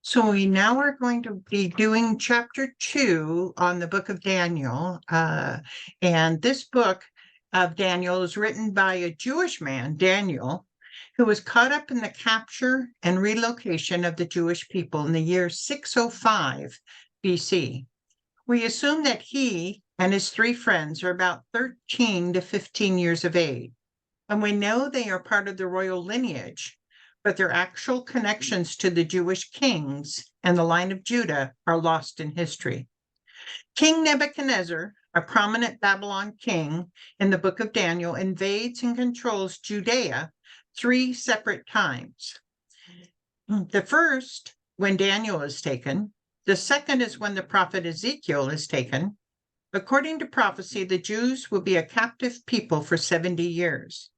So we now are going to be doing chapter 2 on the book of Daniel. And this book of Daniel is written by a Jewish man, Daniel, who was caught up in the capture and relocation of the Jewish people in the year 605 BC. We assume that he and his 3 friends are about 13 to 15 years of age. And we know they are part of the royal lineage, but their actual connections to the Jewish kings and the line of Judah are lost in history. King Nebuchadnezzar, a prominent Babylon king in the book of Daniel, invades and controls Judea 3 separate times. The first, when Daniel is taken. The second is when the prophet Ezekiel is taken. According to prophecy, the Jews will be a captive people for 70 years.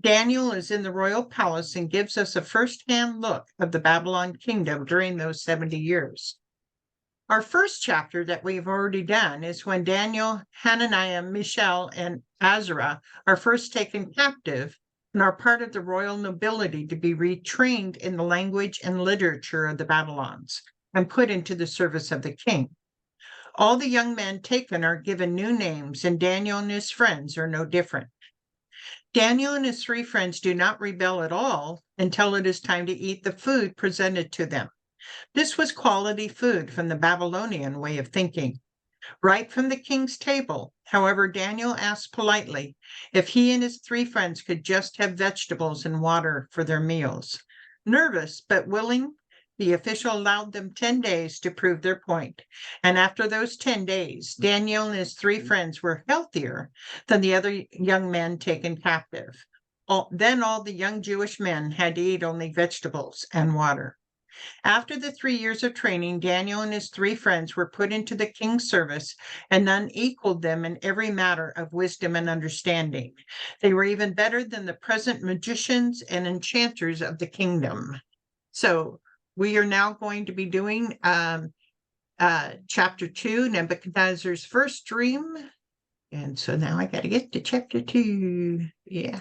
Daniel is in the royal palace and gives us a first-hand look of the Babylon kingdom during those 70 years. Our first chapter that we've already done is when Daniel, Hananiah, Mishael, and Azariah are first taken captive and are part of the royal nobility to be retrained in the language and literature of the Babylons and put into the service of the king. All the young men taken are given new names, and Daniel and his friends are no different. Daniel and his 3 friends do not rebel at all until it is time to eat the food presented to them. This was quality food from the Babylonian way of thinking, right from the king's table. However, Daniel asked politely if he and his 3 friends could just have vegetables and water for their meals. Nervous but willing, the official allowed them 10 days to prove their point. And after those 10 days, Daniel and his 3 friends were healthier than the other young men taken captive. Then all the young Jewish men had to eat only vegetables and water. After the 3 years of training, Daniel and his 3 friends were put into the king's service, and none equaled them in every matter of wisdom and understanding. They were even better than the present magicians and enchanters of the kingdom. So we are now going to be doing chapter 2, Nebuchadnezzar's first dream. And so now I got to get to chapter 2. Yeah.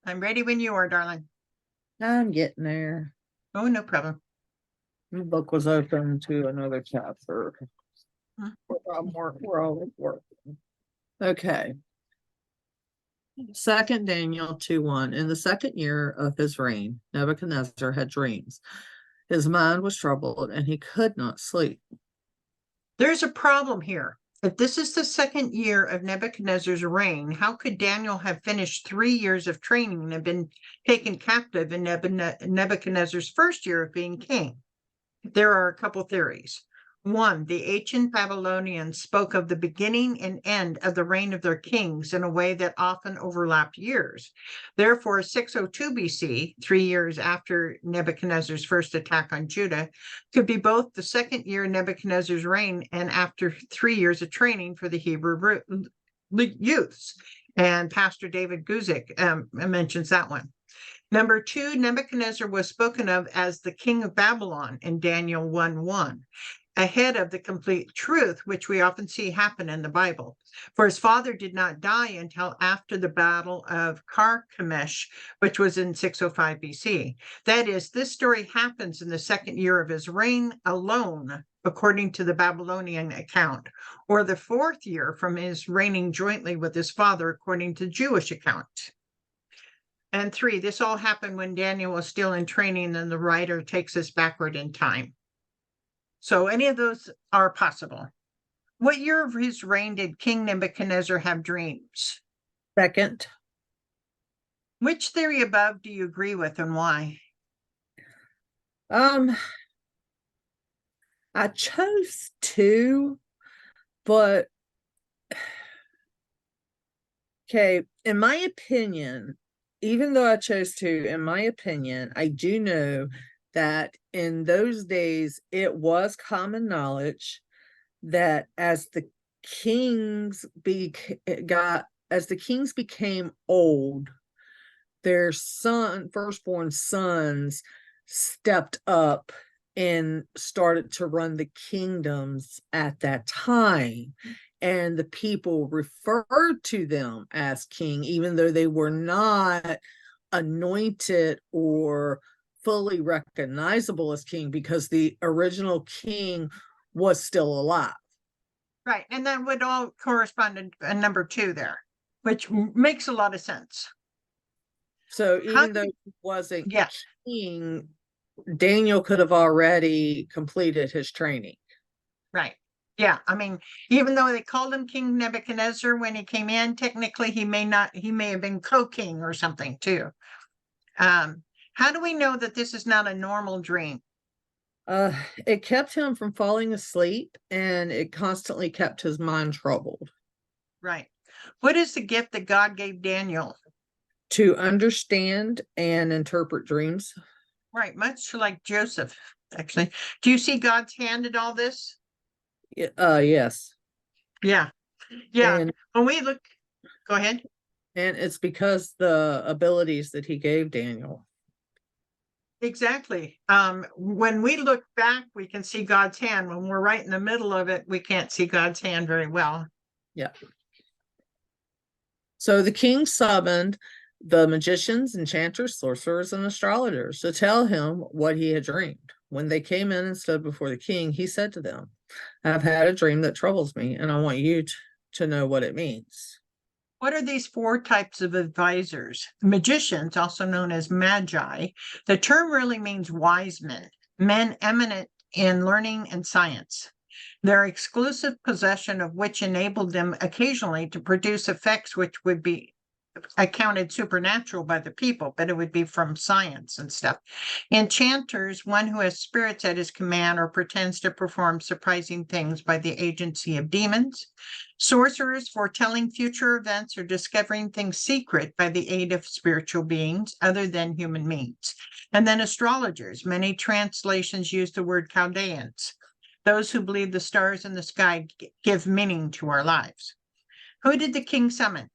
I'm ready when you are, darling. I'm getting there. Oh, no problem. The book was open to another chapter. Huh? We're always working. Okay. 2 Daniel 2:1. In the 2nd year of his reign, Nebuchadnezzar had dreams. His mind was troubled, and he could not sleep. There's a problem here. If this is the 2nd year of Nebuchadnezzar's reign, how could Daniel have finished 3 years of training and been taken captive in Nebuchadnezzar's first year of being king? There are a couple theories. One, the ancient Babylonians spoke of the beginning and end of the reign of their kings in a way that often overlapped years. Therefore, 602 BC, 3 years after Nebuchadnezzar's first attack on Judah, could be both the 2nd year of Nebuchadnezzar's reign and after 3 years of training for the Hebrew youths. And Pastor David Guzik mentions that one. Number 2, Nebuchadnezzar was spoken of as the king of Babylon in Daniel 1:1, ahead of the complete truth, which we often see happen in the Bible. For his father did not die until after the battle of Carchemish, which was in 605 BC. That is, this story happens in the 2nd year of his reign alone, according to the Babylonian account, or the 4th year from his reigning jointly with his father, according to the Jewish account. And 3, this all happened when Daniel was still in training, and the writer takes us backward in time. So any of those are possible. What year of his reign did King Nebuchadnezzar have dreams? 2nd. Which theory above do you agree with, and why? I chose 2, but okay, in my opinion, even though I chose 2, in my opinion, I do know that in those days it was common knowledge that as the kings became old, their firstborn sons stepped up and started to run the kingdoms at that time. and the people referred to them as king, even though they were not anointed or fully recognizable as king, because the original king was still alive. Right. And that would all correspond to number 2 there, which makes a lot of sense. So How even though he wasn't Yeah, king, Daniel could have already completed his training. right. Yeah. I mean, even though they called him King Nebuchadnezzar when he came in, technically he may have been co-king or something too. How do we know that this is not a normal dream? It kept him from falling asleep, and it constantly kept his mind troubled. Right. What is the gift that God gave Daniel? To understand and interpret dreams. Right. Much like Joseph, actually. Do you see God's hand in all this? Yes. Yeah. Yeah. And When we look, go ahead. it's because the abilities that he gave Daniel. Exactly. When we look back, we can see God's hand. When we're right in the middle of it, we can't see God's hand very well. Yeah. So the king summoned the magicians, enchanters, sorcerers, and astrologers to tell him what he had dreamed. When they came in and stood before the king, he said to them, "I've had a dream that troubles me, and I want you to know what it means." What are these 4 types of advisors? Magicians, also known as magi. The term really means wise men eminent in learning and science. Their exclusive possession of which enabled them occasionally to produce effects which would be accounted supernatural by the people, but it would be from science and stuff. Enchanters, one who has spirits at his command or pretends to perform surprising things by the agency of demons. Sorcerers, foretelling future events or discovering things secret by the aid of spiritual beings other than human means. And then astrologers, many translations use the word Chaldeans, those who believe the stars in the sky give meaning to our lives. Who did the king summon?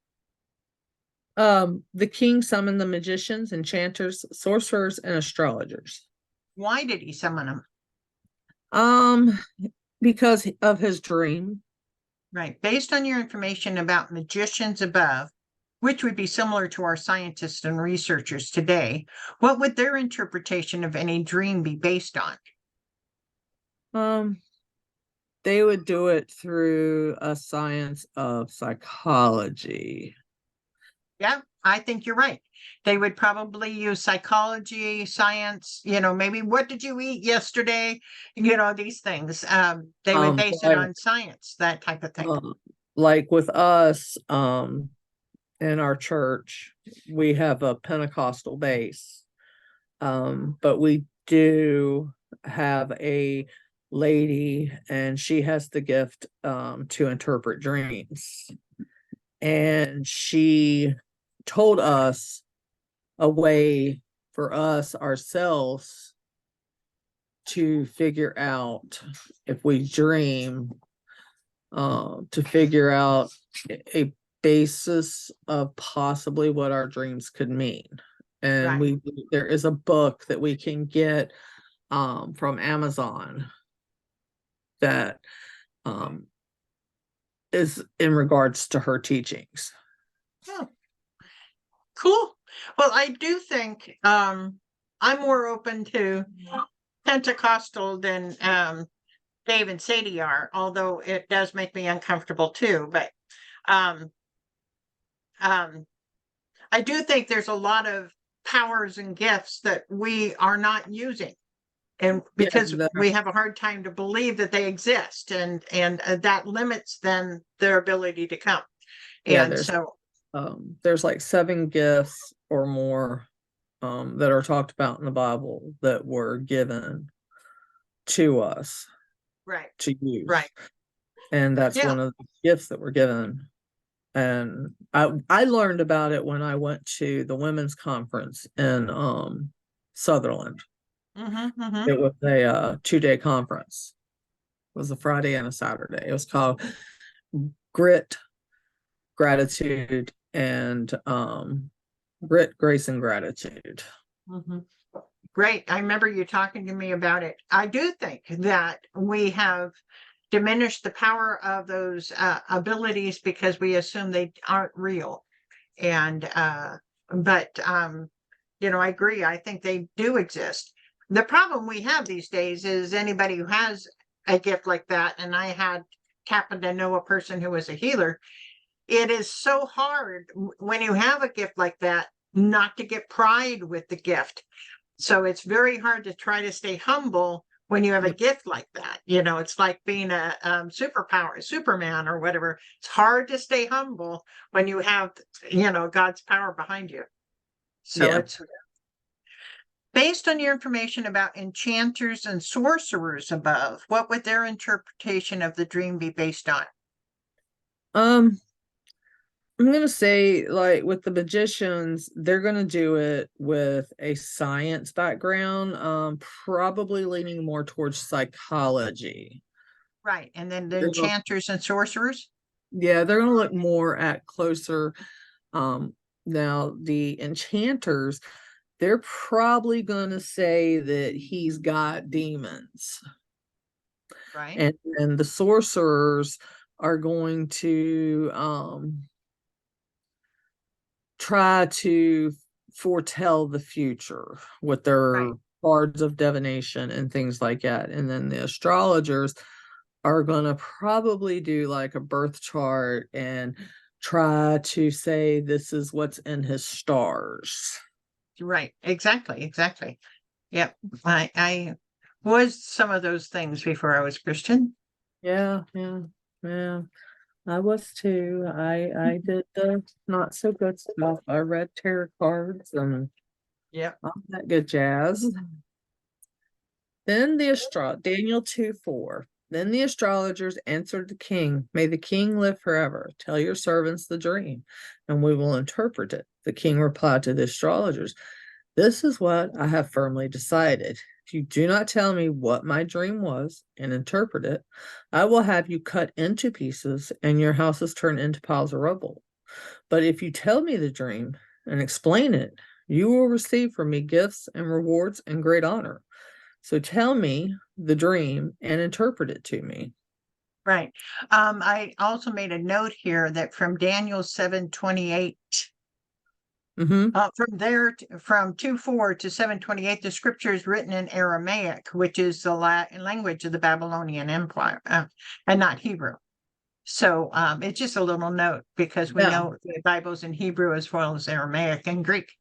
The king summoned the magicians, enchanters, sorcerers, and astrologers. Why did he summon them? Um, because of his dream. Right. Based on your information about magicians above, which would be similar to our scientists and researchers today, what would their interpretation of any dream be based on? They would do it through a science of psychology. Yeah, I think you're right. They would probably use psychology, science, maybe what did you eat yesterday? These things. They would base it on science, that type of thing. Like with us, in our church, we have a Pentecostal base. But we do have a lady, and she has the gift to interpret dreams. And she told us a way for us ourselves to figure out if we dream, to figure out a basis of possibly what our dreams could mean. And Right. there is a book that we can get from Amazon that is in regards to her teachings. Oh, cool. Well, I do think I'm more open to Pentecostal than Dave and Sadie are, although it does make me uncomfortable too. But um, I do think there's a lot of powers and gifts that we are not using. And because we have a hard time to believe that they exist, and that limits then their ability to come. And there's like 7 gifts or more that are talked about in the Bible that were given to us, right, to use. Right. And that's one of the gifts that were given. And I learned about it when I went to the women's conference in Sutherland. It was a 2-day conference. It was a Friday and a Saturday. It was called Grit, Gratitude, and Grit, Grace, and Gratitude. Great. I remember you talking to me about it. I do think that we have diminish the power of those abilities because we assume they aren't real. And but I agree. I think they do exist. The problem we have these days is anybody who has a gift like that, and I happened to know a person who was a healer. It is so hard when you have a gift like that not to get pride with the gift. So it's very hard to try to stay humble when you have a gift like that. It's like being a Superman or whatever. It's hard to stay humble when you have, God's power behind you. So it's based on your information about enchanters and sorcerers above, what would their interpretation of the dream be based on? I'm gonna say, like, with the magicians, they're gonna do it with a science background, probably leaning more towards psychology. Right. And then the They're gonna- enchanters and sorcerers? yeah, they're gonna look more at closer. Now the enchanters, they're probably gonna say that he's got demons. Right. And the sorcerers are going to try to foretell the future with their cards of divination and things like that. And then the astrologers are going to probably do like a birth chart and try to say this is what's in his stars. Right. Exactly. Yep. I was some of those things before I was Christian. Yeah. I was too. I did the not so good stuff. I read tarot cards and all that good jazz. Then Daniel 2:4. Then the astrologers answered the king, "May the king live forever. Tell your servants the dream, and we will interpret it." The king replied to the astrologers, "This is what I have firmly decided. If you do not tell me what my dream was and interpret it, I will have you cut into pieces and your houses turned into piles of rubble. But if you tell me the dream and explain it, you will receive from me gifts and rewards and great honor. So tell me the dream and interpret it to me." Right. I also made a note here that from Daniel 7:28, from there, from 2:4 to 7:28, the scripture is written in Aramaic, which is the language of the Babylonian Empire, and not Hebrew. So it's just a little note because we know the Bible's in Hebrew as well as Aramaic and Greek.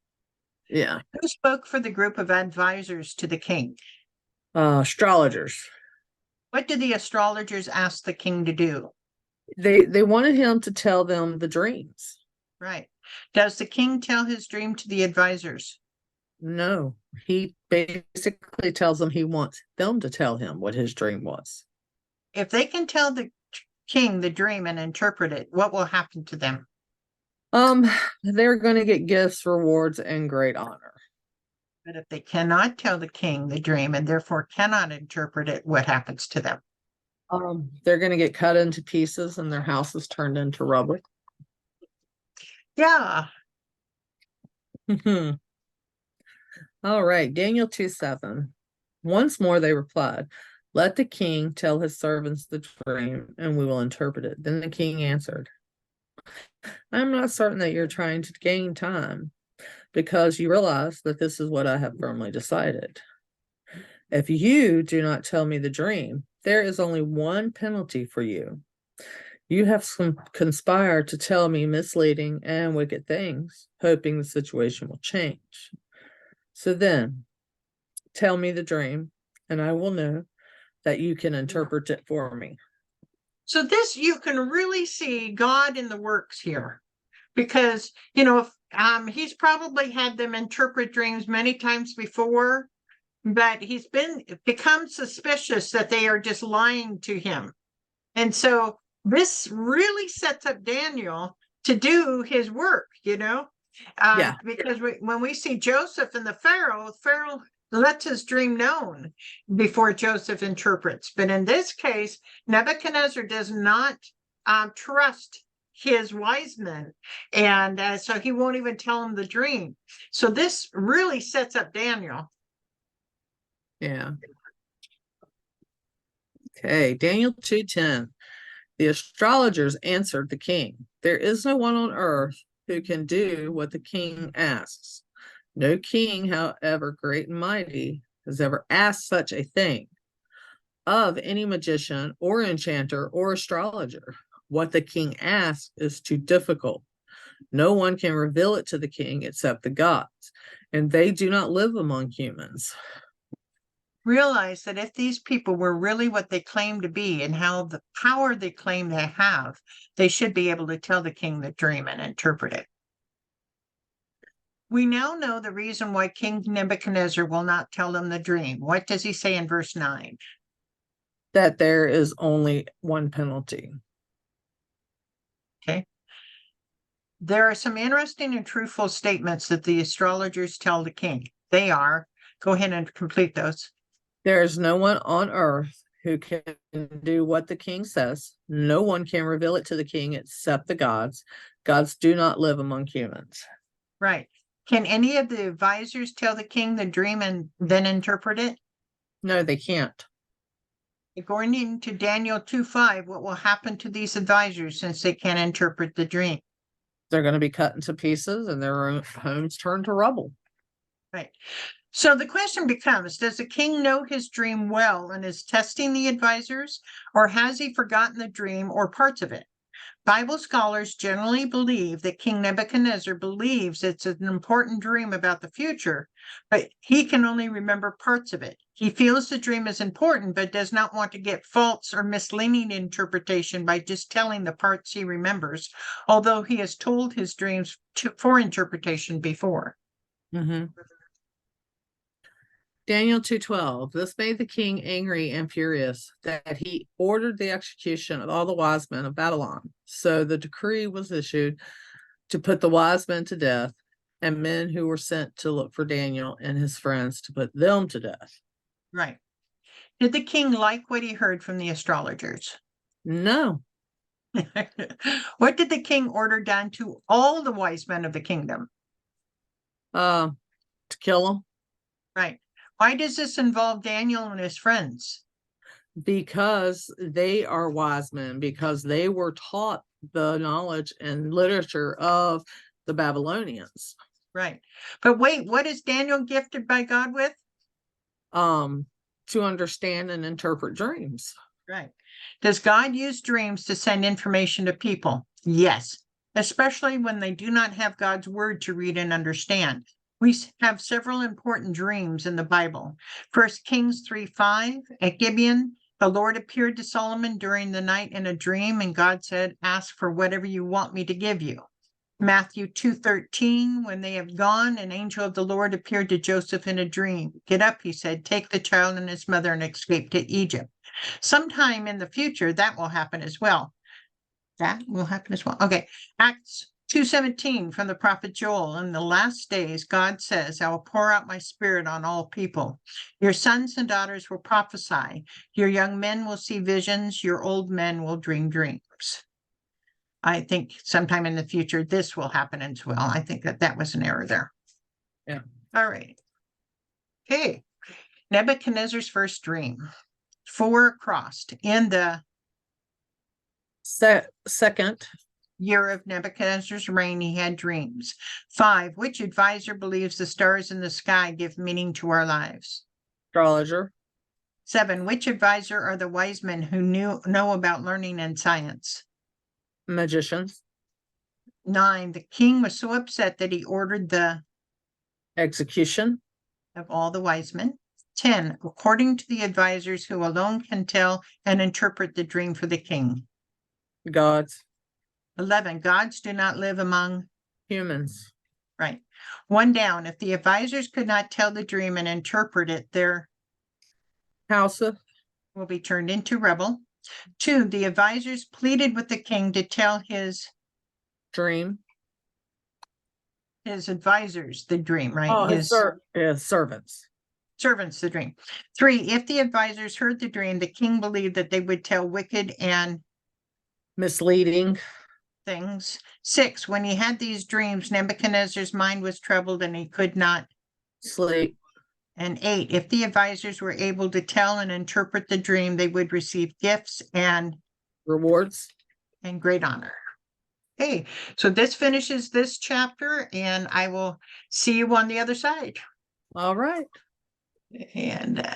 Yeah. Who spoke for the group of advisors to the king? Astrologers. What did the astrologers ask the king to do? They wanted him to tell them the dreams. Right. Does the king tell his dream to the advisors? No, he basically tells them he wants them to tell him what his dream was. If they can tell the king the dream and interpret it, what will happen to them? They're going to get gifts, rewards, and great honor. But if they cannot tell the king the dream and therefore cannot interpret it, what happens to them? They're going to get cut into pieces and their houses turned into rubble. Yeah. All right, Daniel 2:7. Once more they replied, "Let the king tell his servants the dream, and we will interpret it." Then the king answered, "I'm not certain that you're trying to gain time, because you realize that this is what I have firmly decided. If you do not tell me the dream, there is only one penalty for you. You have conspired to tell me misleading and wicked things, hoping the situation will change. So then, tell me the dream, and I will know that you can interpret it for me." So this, you can really see God in the works here, because, he's probably had them interpret dreams many times before, but he's become suspicious that they are just lying to him. And so this really sets up Daniel to do his work, because when we see Joseph and the Pharaoh lets his dream known before Joseph interprets. But in this case, Nebuchadnezzar does not trust his wise men, and so he won't even tell him the dream. So this really sets up Daniel. Yeah. Okay, Daniel 2:10. The astrologers answered the king, "There is no one on earth who can do what the king asks. No king, however great and mighty, has ever asked such a thing of any magician or enchanter or astrologer. What the king asks is too difficult. No one can reveal it to the king except the gods, and they do not live among humans." Realize that if these people were really what they claim to be and how the power they claim they have, they should be able to tell the king the dream and interpret it. We now know the reason why King Nebuchadnezzar will not tell them the dream. What does he say in verse 9? That there is only one penalty. Okay. There are some interesting and truthful statements that the astrologers tell the king. They are, go ahead and complete those. There is no one on earth who can do what the king says. No one can reveal it to the king except the gods. Gods do not live among humans. Right. Can any of the advisors tell the king the dream and then interpret it? No, they can't. According to Daniel 2:5, what will happen to these advisors since they can't interpret the dream? They're going to be cut into pieces and their homes turned to rubble. Right. So the question becomes, does the king know his dream well and is testing the advisors, or has he forgotten the dream or parts of it? Bible scholars generally believe that King Nebuchadnezzar believes it's an important dream about the future, but he can only remember parts of it. He feels the dream is important, but does not want to get false or misleading interpretation by just telling the parts he remembers, although he has told his dreams for interpretation before. Mm-hmm. Daniel 2:12. This made the king angry and furious, that he ordered the execution of all the wise men of Babylon. So the decree was issued to put the wise men to death, and men who were sent to look for Daniel and his friends to put them to death. Right. Did the king like what he heard from the astrologers? No. What did the king order done to all the wise men of the kingdom? To kill them. Right. Why does this involve Daniel and his friends? Because they are wise men, because they were taught the knowledge and literature of the Babylonians. Right. But wait, what is Daniel gifted by God with? To understand and interpret dreams. Right. Does God use dreams to send information to people? Yes, especially when they do not have God's word to read and understand. We have several important dreams in the Bible. 1 Kings 3:5, at Gibeon, the Lord appeared to Solomon during the night in a dream, and God said, "Ask for whatever you want me to give you." Matthew 2:13, when they have gone, an angel of the Lord appeared to Joseph in a dream. "Get up," he said, "take the child and his mother and escape to Egypt." Sometime in the future, that will happen as well. That will happen as well. Okay. Acts 2:17 from the prophet Joel. In the last days, God says, "I will pour out my spirit on all people. Your sons and daughters will prophesy. Your young men will see visions. Your old men will dream dreams." I think sometime in the future, this will happen as well. I think that was an error there. Yeah. All right. Okay. Nebuchadnezzar's first dream. 4 crossed in the Second. year of Nebuchadnezzar's reign, he had dreams. 5, which advisor believes the stars in the sky give meaning to our lives? Astrologer. 7, which advisor are the wise men who know about learning and science? Magicians. 9, the king was so upset that he ordered the Execution of all the wise men. 10, according to the advisors who alone can tell and interpret the dream for the king. gods. 11, gods do not live among Humans. Right. 1 down. If the advisors could not tell the dream and interpret it, their House will be turned into rubble. 2, the advisors pleaded with the king to tell his dream. advisors the dream, right? Oh, his servants. Servants the dream. 3, if the advisors heard the dream, the king believed that they would tell wicked and misleading things. 6, when he had these dreams, Nebuchadnezzar's mind was troubled and he could not sleep. And 8, if the advisors were able to tell and interpret the dream, they would receive gifts and Rewards. great honor. Okay, so this finishes this chapter, and I will see you on the other side. All right. And